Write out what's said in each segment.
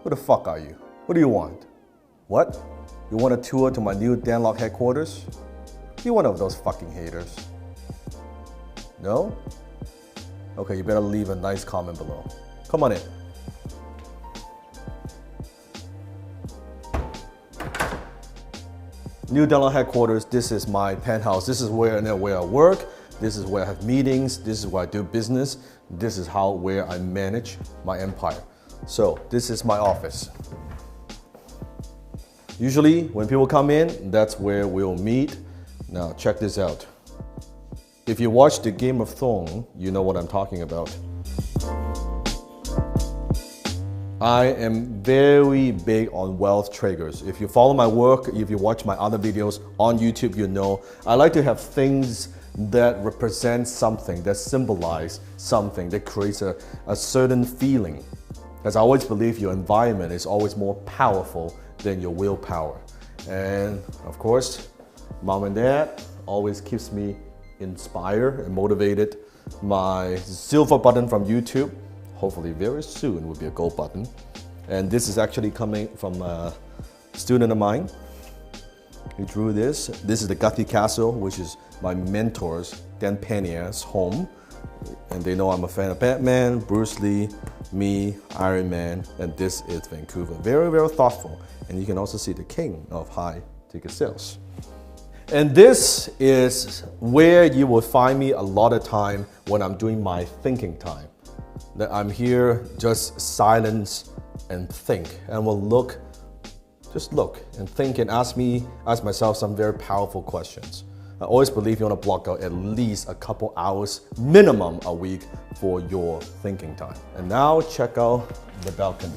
Who the fuck are you? What do you want? What? You want a tour to my new Danlock headquarters? You're one of those fucking haters. No? Okay, you better leave a nice comment below. Come on in. New Danlock headquarters, this is my penthouse. This is where I work. This is where I have meetings. This is where I do business. This is where I manage my empire. So this is my office. Usually when people come in, that's where we'll meet. Now check this out. If you watch the Game of Thrones, you know what I'm talking about. I am very big on wealth triggers. If you follow my work, if you watch my other videos on YouTube, you know I like to have things that represent something, that symbolize something, that creates a certain feeling. Because I always believe your environment is always more powerful than your willpower. And of course, mom and dad always keeps me inspired and motivated. My silver button from YouTube, hopefully very soon, will be a gold button. And this is actually coming from a student of mine. He drew this. This is the Guthrie Castle, which is my mentor's, Dan Penier's home. And they know I'm a fan of Batman, Bruce Lee, me, Iron Man, and this is Vancouver. Very, very thoughtful. And you can also see the king of high ticket sales. And this is where you will find me a lot of time when I'm doing my thinking time. That I'm here, just silence and think, and will just look and think and ask myself some very powerful questions. I always believe you want to block out at least a couple hours minimum a week for your thinking time. And now check out the balcony.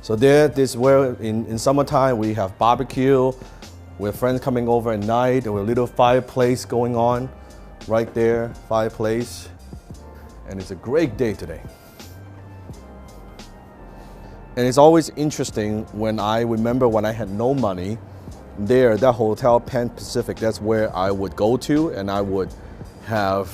So this is where in summertime we have barbecue, we have friends coming over at night, and with a little fireplace going on right there, fireplace. And it's a great day today. And it's always interesting when I remember when I had no money, that hotel, Pan Pacific, that's where I would go to, and I would have,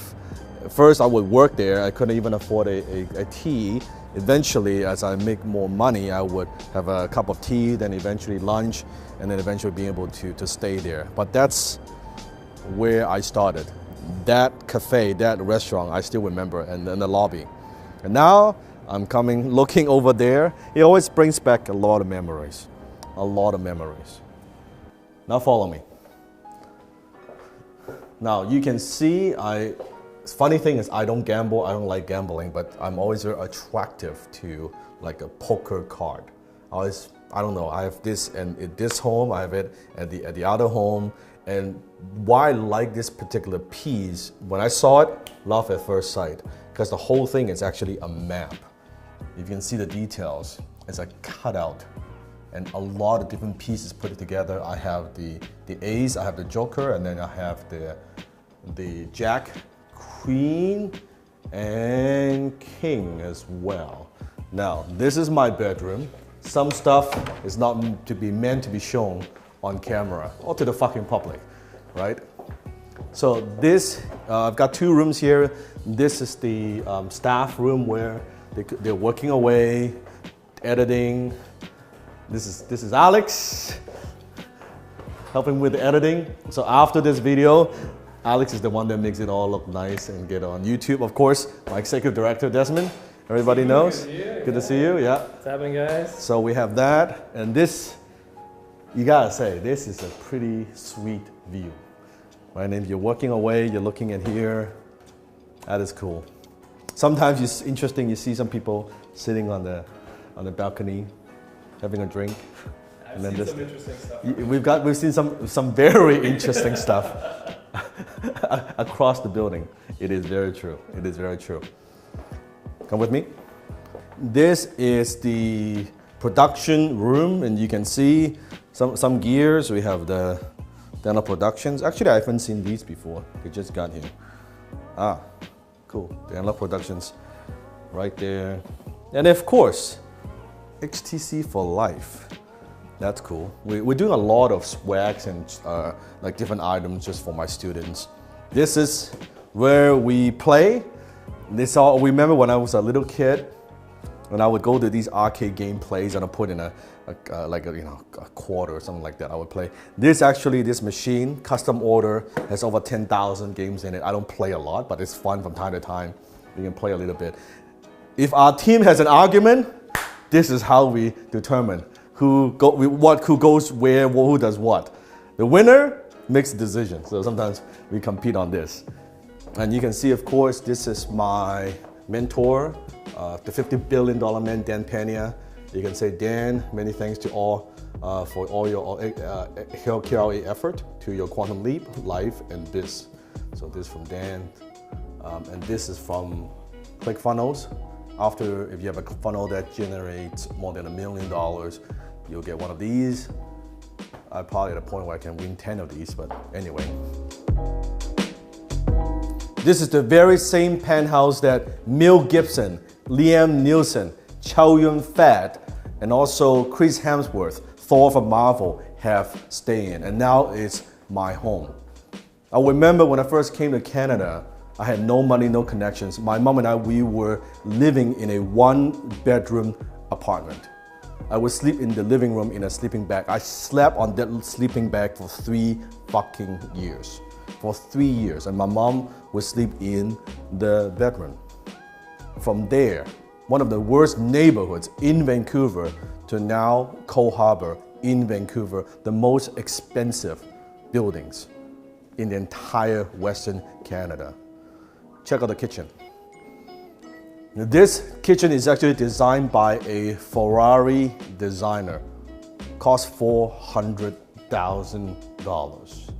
first I would work there. I couldn't even afford a tea. Eventually, as I make more money, I would have a cup of tea, then eventually lunch, and then eventually be able to stay there. But that's where I started. That cafe, that restaurant, I still remember, and then the lobby. And now I'm looking over there. It always brings back a lot of memories, a lot of memories. Now follow me. Now you can see, funny thing is I don't gamble, I don't like gambling, but I'm always very attractive to like a poker card. I don't know, I have this at this home, I have it at the other home. And why I like this particular piece, when I saw it, love at first sight, because the whole thing is actually a map. You can see the details, it's a cutout. And a lot of different pieces put together. I have the ace, I have the joker, and then I have the jack, queen, and king as well. Now, this is my bedroom. Some stuff is not meant to be shown on camera or to the fucking public, right? So this, I've got two rooms here. This is the staff room where they're working away, editing. This is Alex, helping with the editing. So after this video, Alex is the one that makes it all look nice and get on YouTube. Of course, my executive director, Desmond, everybody knows. Good to see you, yeah. What's happening, guys? So we have that, and this, you gotta say, this is a pretty sweet view. Right, and if you're working away, you're looking at here, that is cool. Sometimes it's interesting, you see some people sitting on the balcony, having a drink. I've seen some interesting stuff. We've seen some very interesting stuff across the building. It is very true. It is very true. Come with me. This is the production room, and you can see some gears. We have the Danlock Productions. Actually, I haven't seen these before. They just got here. Ah, cool. Danlock Productions, right there. And of course, HTC for life. That's cool. We're doing a lot of swags and like different items just for my students. This is where we play. This all, remember when I was a little kid, And I would go to these arcade game plays and I put in a quarter or something like that. I would play. This machine, custom order, has over 10,000 games in it. I don't play a lot, but it's fun from time to time. You can play a little bit. If our team has an argument, this is how we determine who goes where, who does what. The winner makes the decision. So sometimes we compete on this. And you can see, of course, this is my mentor, the $50 billion man, Dan Pena. You can say, Dan, many thanks to all for all your KRA effort to your quantum leap, life, and biz. So this is from Dan, and this is from ClickFunnels. After, if you have a funnel that generates more than $1 million, you'll get one of these. I'm probably at a point where I can win 10 of these, but anyway. This is the very same penthouse that Mel Gibson, Liam Neeson, Chow Yun-fat, and also Chris Hemsworth, Thor from Marvel, have stayed in, and now it's my home. I remember when I first came to Canada, I had no money, no connections. My mom and I, we were living in a 1-bedroom apartment. I would sleep in the living room in a sleeping bag. I slept on that sleeping bag for 3 fucking years. For 3 years, and my mom would sleep in the bedroom. From there, one of the worst neighborhoods in Vancouver to now Cole Harbour in Vancouver, the most expensive buildings in the entire Western Canada. Check out the kitchen. This kitchen is actually designed by a Ferrari designer. Cost $400,000.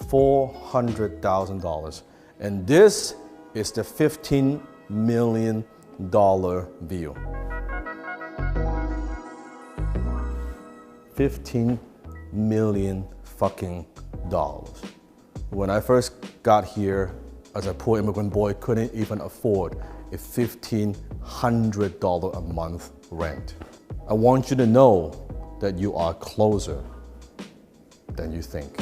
$400,000. And this is the $15 million view. $15 million fucking dollars. When I first got here as a poor immigrant boy, couldn't even afford a $1,500 a month rent. I want you to know that you are closer than you think.